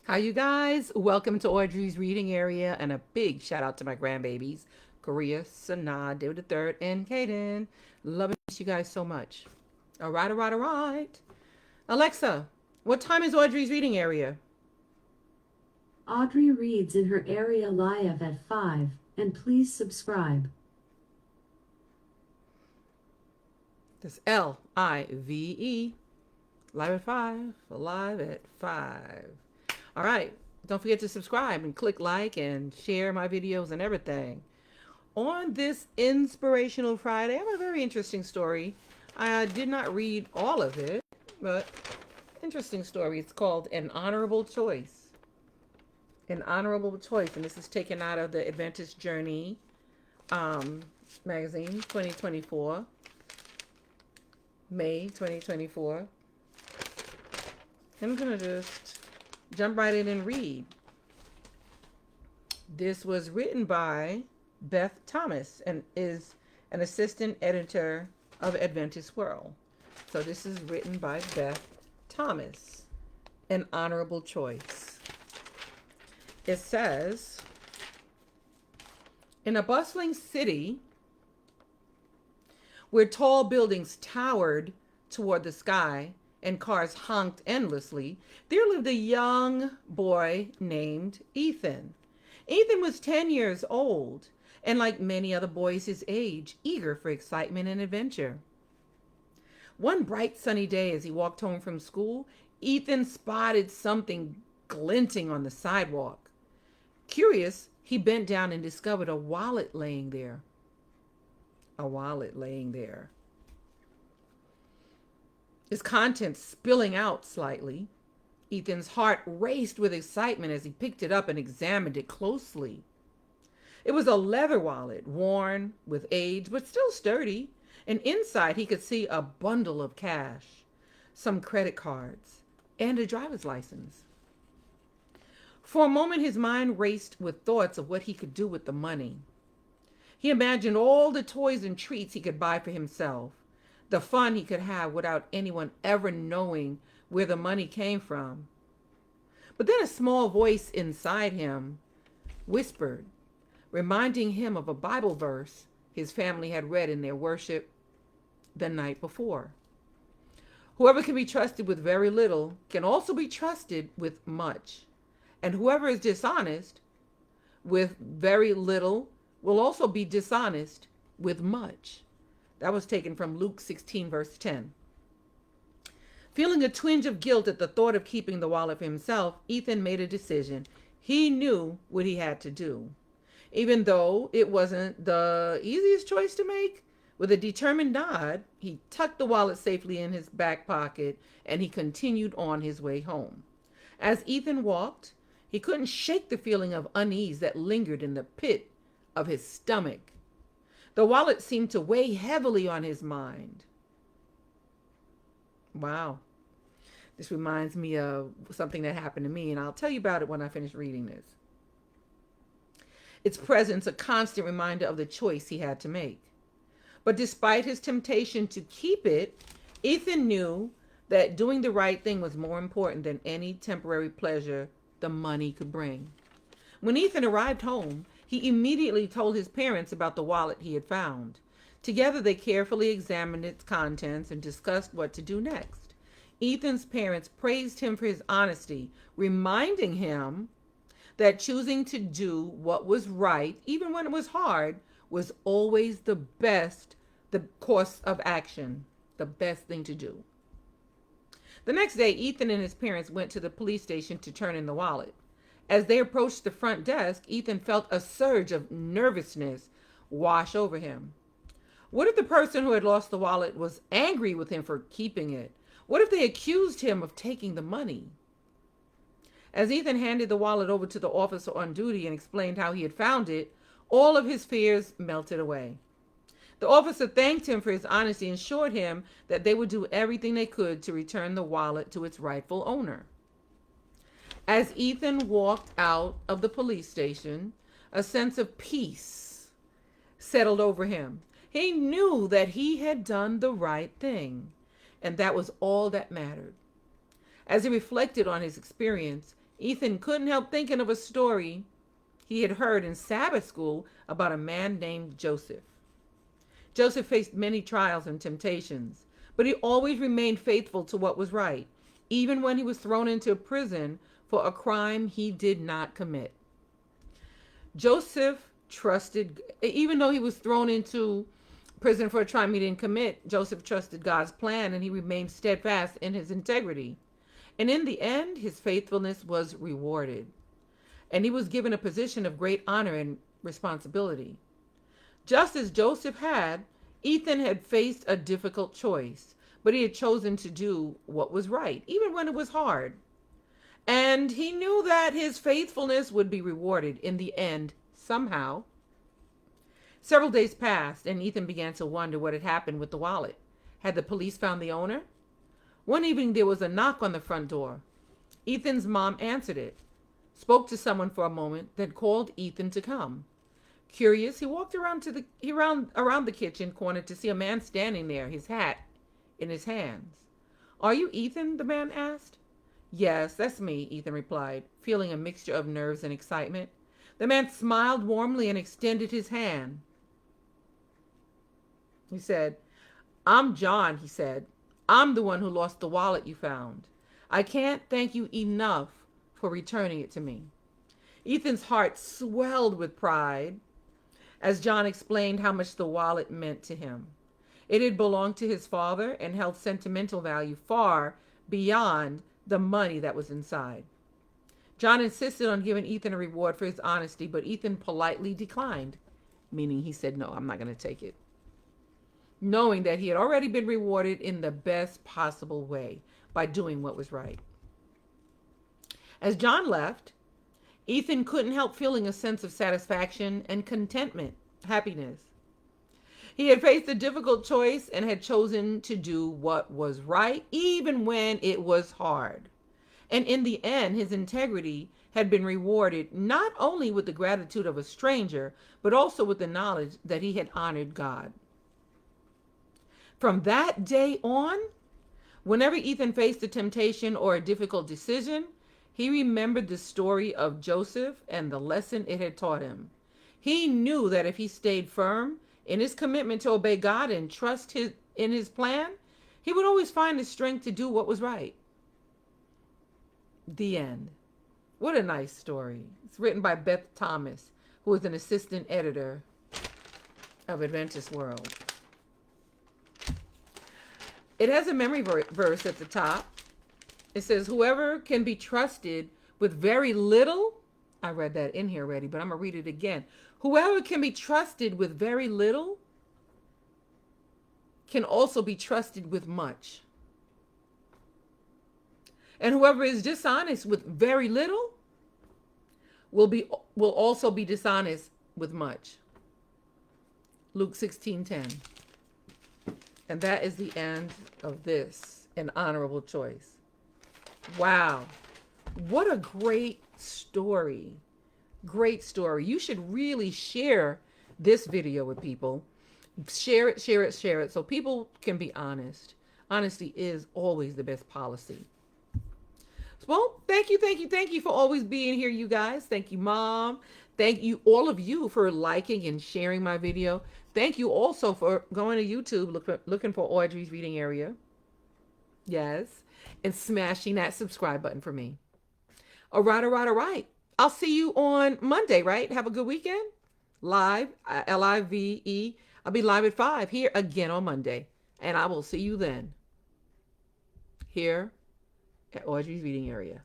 Hi, you guys. Welcome to Audrey's reading area, and a big shout out to my grandbabies, Korea, Sanaa, David the Third, and Kaden. Love and miss you guys so much. All right, all right, all right. Alexa, what time is Audrey's reading area? Audrey Reads in her area live at 5, and please subscribe. That's Live. Live at 5. Live at 5. All right. Don't forget to subscribe and click like and share my videos and everything. On this Inspirational Friday, I have a very interesting story. I did not read all of it, but interesting story. It's called An Honorable Choice. An Honorable Choice. And this is taken out of the Adventist Journey um, magazine, 2024, May 2024. I'm going to just jump right in and read. This was written by Beth Thomas and is an assistant editor of Adventist World. So this is written by Beth Thomas, An Honorable Choice. It says, in a bustling city where tall buildings towered toward the sky and cars honked endlessly, there lived a young boy named Ethan. Ethan was 10 years old and, like many other boys his age, eager for excitement and adventure. One bright sunny day as he walked home from school, Ethan spotted something glinting on the sidewalk. Curious, he bent down and discovered a wallet laying there. A wallet laying there. Its contents spilling out slightly. Ethan's heart raced with excitement as he picked it up and examined it closely. It was a leather wallet, worn with age, but still sturdy, and inside he could see a bundle of cash, some credit cards, and a driver's license. For a moment, his mind raced with thoughts of what he could do with the money. He imagined all the toys and treats he could buy for himself, the fun he could have without anyone ever knowing where the money came from. But then a small voice inside him whispered, reminding him of a Bible verse his family had read in their worship the night before. Whoever can be trusted with very little can also be trusted with much. And whoever is dishonest with very little will also be dishonest with much. That was taken from Luke 16, verse 10. Feeling a twinge of guilt at the thought of keeping the wallet for himself, Ethan made a decision. He knew what he had to do. Even though it wasn't the easiest choice to make, with a determined nod, he tucked the wallet safely in his back pocket and he continued on his way home. As Ethan walked, he couldn't shake the feeling of unease that lingered in the pit of his stomach. The wallet seemed to weigh heavily on his mind. Wow. This reminds me of something that happened to me, and I'll tell you about it when I finish reading this. Its presence a constant reminder of the choice he had to make. But despite his temptation to keep it, Ethan knew that doing the right thing was more important than any temporary pleasure the money could bring. When Ethan arrived home, he immediately told his parents about the wallet he had found. Together, they carefully examined its contents and discussed what to do next. Ethan's parents praised him for his honesty, reminding him that choosing to do what was right, even when it was hard, was always the course of action, the best thing to do. The next day, Ethan and his parents went to the police station to turn in the wallet. As they approached the front desk, Ethan felt a surge of nervousness wash over him. What if the person who had lost the wallet was angry with him for keeping it? What if they accused him of taking the money? As Ethan handed the wallet over to the officer on duty and explained how he had found it, all of his fears melted away. The officer thanked him for his honesty and assured him that they would do everything they could to return the wallet to its rightful owner. As Ethan walked out of the police station, a sense of peace settled over him. He knew that he had done the right thing, and that was all that mattered. As he reflected on his experience, Ethan couldn't help thinking of a story he had heard in Sabbath school about a man named Joseph. Joseph faced many trials and temptations, but he always remained faithful to what was right, even when he was thrown into prison for a crime he did not commit. Joseph trusted, even though he was thrown into prison for a crime he didn't commit, Joseph trusted God's plan and he remained steadfast in his integrity. And in the end, his faithfulness was rewarded. And he was given a position of great honor and responsibility. Just as Joseph had, Ethan had faced a difficult choice, but he had chosen to do what was right, even when it was hard. And he knew that his faithfulness would be rewarded in the end somehow. Several days passed, and Ethan began to wonder what had happened with the wallet. Had the police found the owner? One evening, there was a knock on the front door. Ethan's mom answered it, spoke to someone for a moment, then called Ethan to come. Curious, he walked around the kitchen corner to see a man standing there, his hat in his hands. "Are you Ethan?" the man asked. "Yes, that's me," Ethan replied, feeling a mixture of nerves and excitement. The man smiled warmly and extended his hand. He said, "I'm John," he said. "I'm the one who lost the wallet you found. I can't thank you enough for returning it to me." Ethan's heart swelled with pride as John explained how much the wallet meant to him. It had belonged to his father and held sentimental value far beyond the money that was inside. John insisted on giving Ethan a reward for his honesty, but Ethan politely declined, meaning he said, "No, I'm not going to take it," knowing that he had already been rewarded in the best possible way by doing what was right. As John left, Ethan couldn't help feeling a sense of satisfaction and contentment, happiness. He had faced a difficult choice and had chosen to do what was right, even when it was hard. And in the end, his integrity had been rewarded not only with the gratitude of a stranger, but also with the knowledge that he had honored God. From that day on, whenever Ethan faced a temptation or a difficult decision, he remembered the story of Joseph and the lesson it had taught him. He knew that if he stayed firm in his commitment to obey God and trust in his plan, he would always find the strength to do what was right. The end. What a nice story. It's written by Beth Thomas, who is an assistant editor of Adventist World. It has a memory verse at the top. It says, "Whoever can be trusted with very little," I read that in here already, but I'm going to read it again. "Whoever can be trusted with very little can also be trusted with much. And whoever is dishonest with very little will also be dishonest with much." Luke 16:10. And that is the end of this, An Honorable Choice. Wow. What a great story. Great story. You should really share this video with people. Share it, share it, share it, so people can be honest. Honesty is always the best policy. Well, thank you for always being here, you guys. Thank you, Mom. Thank you, all of you, for liking and sharing my video. Thank you also for going to YouTube, looking for Audrey's Reading Area. Yes. And smashing that subscribe button for me. All right. I'll see you on Monday, right? Have a good weekend. Live, Live. I'll be live at 5 here again on Monday. And I will see you then here at Audrey's Reading Area.